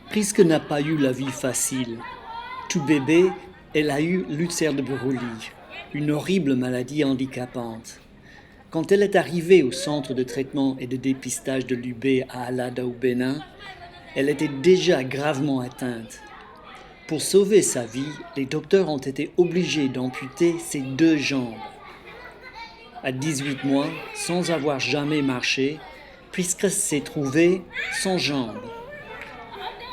Priska n'a pas eu la vie facile. Tout bébé, elle a eu l'ulcère de Broglie, une horrible maladie handicapante. Quand elle est arrivée au centre de traitement et de dépistage de l'UB à Alada au Bénin, elle était déjà gravement atteinte. Pour sauver sa vie, les docteurs ont été obligés d'amputer ses 2 jambes. À 18 mois, sans avoir jamais marché, Priska s'est trouvée sans jambes.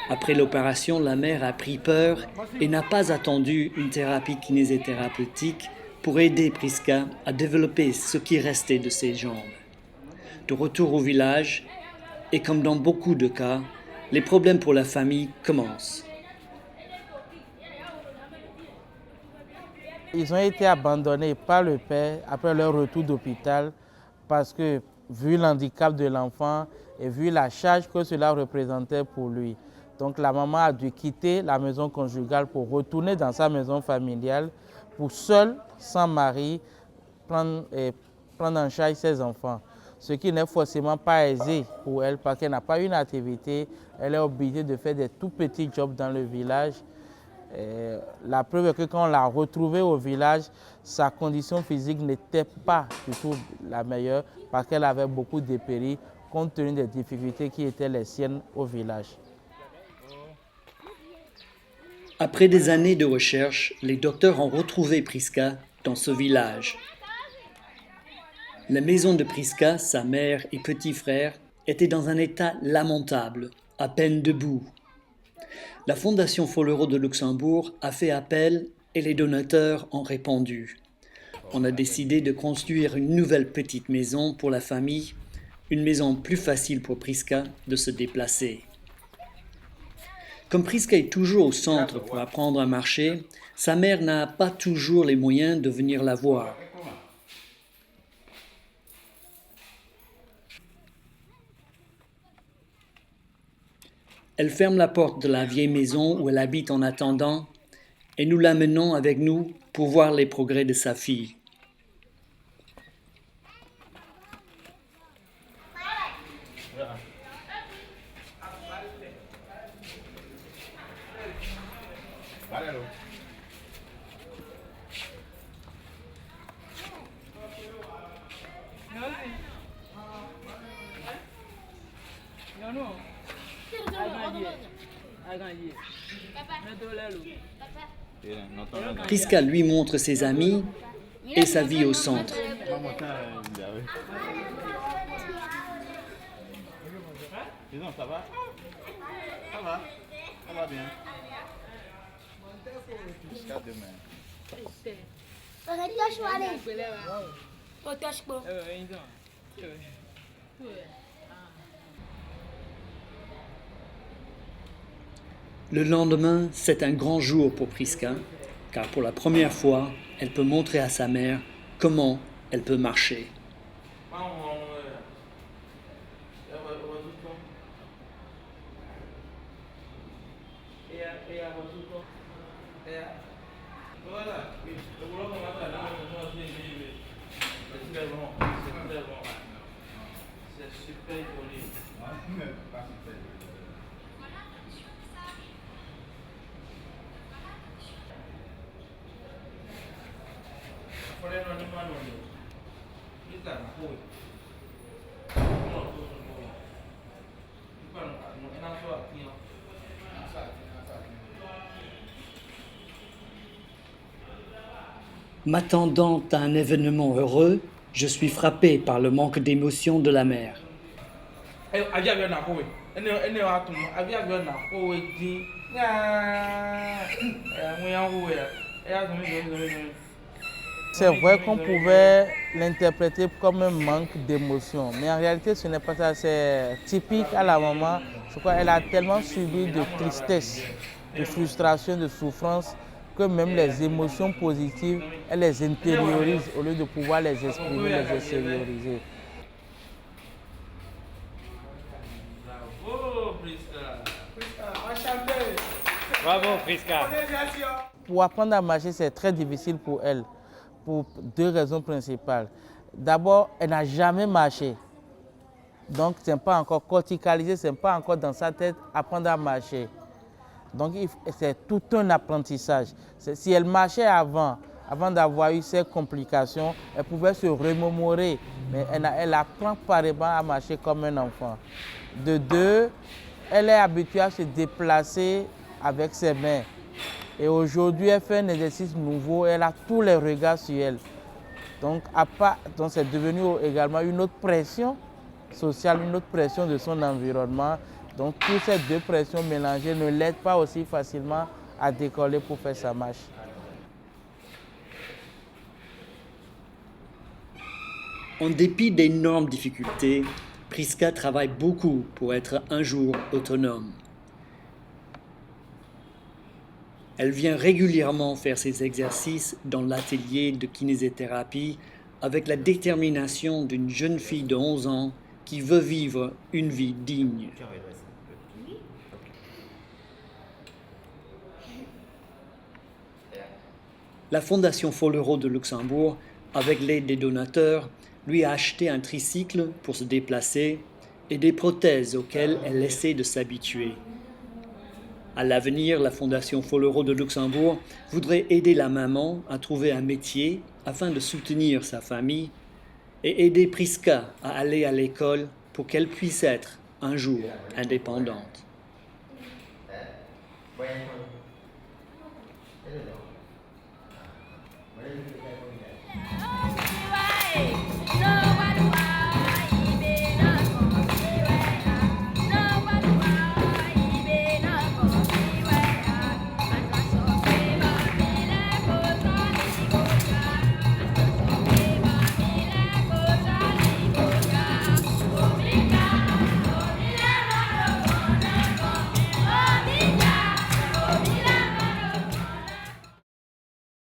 Après l'opération, la mère a pris peur et n'a pas attendu une thérapie kinésithérapeutique pour aider Priska à développer ce qui restait de ses jambes. De retour au village, et comme dans beaucoup de cas, les problèmes pour la famille commencent. Ils ont été abandonnés par le père après leur retour d'hôpital parce que, vu l'handicap de l'enfant et vu la charge que cela représentait pour lui, donc la maman a dû quitter la maison conjugale pour retourner dans sa maison familiale pour seule, sans mari, prendre en charge ses enfants. Ce qui n'est forcément pas aisé pour elle parce qu'elle n'a pas une activité, elle est obligée de faire des tout petits jobs dans le village. La preuve est que quand on l'a retrouvée au village, sa condition physique n'était pas du tout la meilleure parce qu'elle avait beaucoup dépéri compte tenu des difficultés qui étaient les siennes au village. Après des années de recherche, les docteurs ont retrouvé Priska dans ce village. La maison de Priska, sa mère et petit frère, était dans un état lamentable, à peine debout. La Fondation Follero de Luxembourg a fait appel et les donateurs ont répondu. On a décidé de construire une nouvelle petite maison pour la famille, une maison plus facile pour Priska de se déplacer. Comme Priska est toujours au centre pour apprendre à marcher, sa mère n'a pas toujours les moyens de venir la voir. Elle ferme la porte de la vieille maison où elle habite en attendant et nous l'amenons avec nous pour voir les progrès de sa fille. Priska lui montre ses amis et sa vie au centre. Le lendemain, c'est un grand jour pour Priska, car pour la première fois, elle peut montrer à sa mère comment elle peut marcher. M'attendant à un événement heureux, je suis frappé par le manque d'émotion de la mère. C'est vrai qu'on pouvait l'interpréter comme un manque d'émotion, mais en réalité ce n'est pas ça, c'est typique à la maman. Je crois qu'elle a tellement subi de tristesse, de frustration, de souffrance, que même les émotions positives, elle les intériorise au lieu de pouvoir les exprimer, les extérioriser. Bravo Priska. Pour apprendre à marcher, c'est très difficile pour elle, pour 2 raisons principales. D'abord, elle n'a jamais marché. Donc, ce n'est pas encore corticalisé, ce n'est pas encore dans sa tête apprendre à marcher. Donc c'est tout un apprentissage. Si elle marchait avant d'avoir eu ces complications, elle pouvait se remémorer, mais elle apprend carrément à marcher comme un enfant. De deux, elle est habituée à se déplacer avec ses mains. Et aujourd'hui, elle fait un exercice nouveau, elle a tous les regards sur elle. Donc c'est devenu également une autre pression sociale, une autre pression de son environnement. Donc toutes ces deux pressions mélangées ne l'aident pas aussi facilement à décoller pour faire sa marche. En dépit d'énormes difficultés, Priska travaille beaucoup pour être un jour autonome. Elle vient régulièrement faire ses exercices dans l'atelier de kinésithérapie avec la détermination d'une jeune fille de 11 ans qui veut vivre une vie digne. La Fondation Folleraut de Luxembourg, avec l'aide des donateurs, lui a acheté un tricycle pour se déplacer et des prothèses auxquelles elle essaie de s'habituer. À l'avenir, la Fondation Folleraut de Luxembourg voudrait aider la maman à trouver un métier afin de soutenir sa famille et aider Priska à aller à l'école pour qu'elle puisse être un jour indépendante.